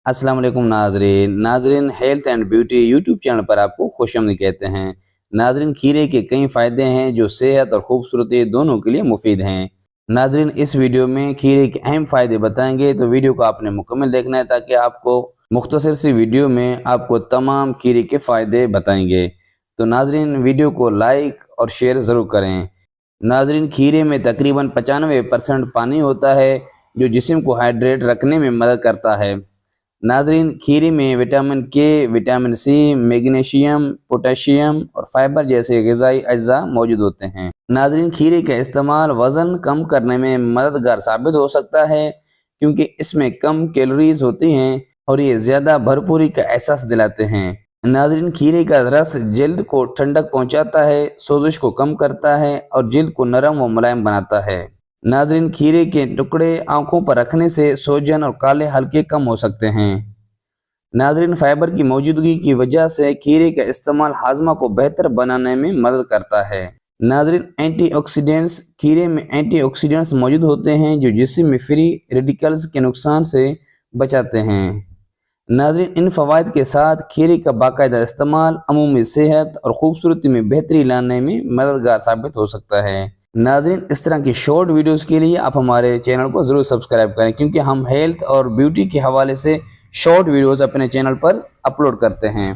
अस्सलाम वालेकुम नाजरीन health and beauty YouTube channel पर आपको खुशामदीद कहते हैं। नाजरीन, खीरे के कई फ़ायदे हैं जो सेहत और खूबसूरती दोनों के लिए मुफीद हैं। नाजरीन, इस वीडियो में खीरे के अहम फ़ायदे बताएंगे, तो वीडियो को आपने मुकम्मल देखना है ताकि आपको मुख्तसर सी वीडियो में आपको तमाम खीरे के फ़ायदे बताएंगे। तो नाजरीन, वीडियो को लाइक और शेयर ज़रूर करें। नाजरीन, खीरे में तकरीबन 95% पानी होता है जो जिस्म को हाइड्रेट रखने में मदद करता है। नाजरीन, खीरे में विटामिन के, विटामिन सी, मैग्नीशियम, पोटेशियम और फाइबर जैसे ग़िज़ाई अज्जा मौजूद होते हैं। नाजरीन, खीरे का इस्तेमाल वज़न कम करने में मददगार साबित हो सकता है क्योंकि इसमें कम कैलोरीज होती हैं और ये ज़्यादा भरपूरी का एहसास दिलाते हैं। नाजरीन, खीरे का रस जल्द को ठंडक पहुंचाता है, सोजिश को कम करता है और जल्द को नरम व मुलायम बनाता है। नाजरीन, खीरे के टुकड़े आंखों पर रखने से सोजन और काले हल्के कम हो सकते हैं। नाजरीन, फाइबर की मौजूदगी की वजह से खीरे का इस्तेमाल हाजमा को बेहतर बनाने में मदद करता है। नाजरीन, एंटीऑक्सीडेंट्स, खीरे में एंटीऑक्सीडेंट्स मौजूद होते हैं जो जिस्म में फ्री रेडिकल्स के नुकसान से बचाते हैं। नाजरीन, इन फ़वाइद के साथ खीरे का बाकायदा इस्तेमाल अमूमी सेहत और खूबसूरती में बेहतरी लाने में मददगार साबित हो सकता है। नाजरीन, इस तरह की शॉर्ट वीडियोस के लिए आप हमारे चैनल को ज़रूर सब्सक्राइब करें क्योंकि हम हेल्थ और ब्यूटी के हवाले से शॉर्ट वीडियोस अपने चैनल पर अपलोड करते हैं।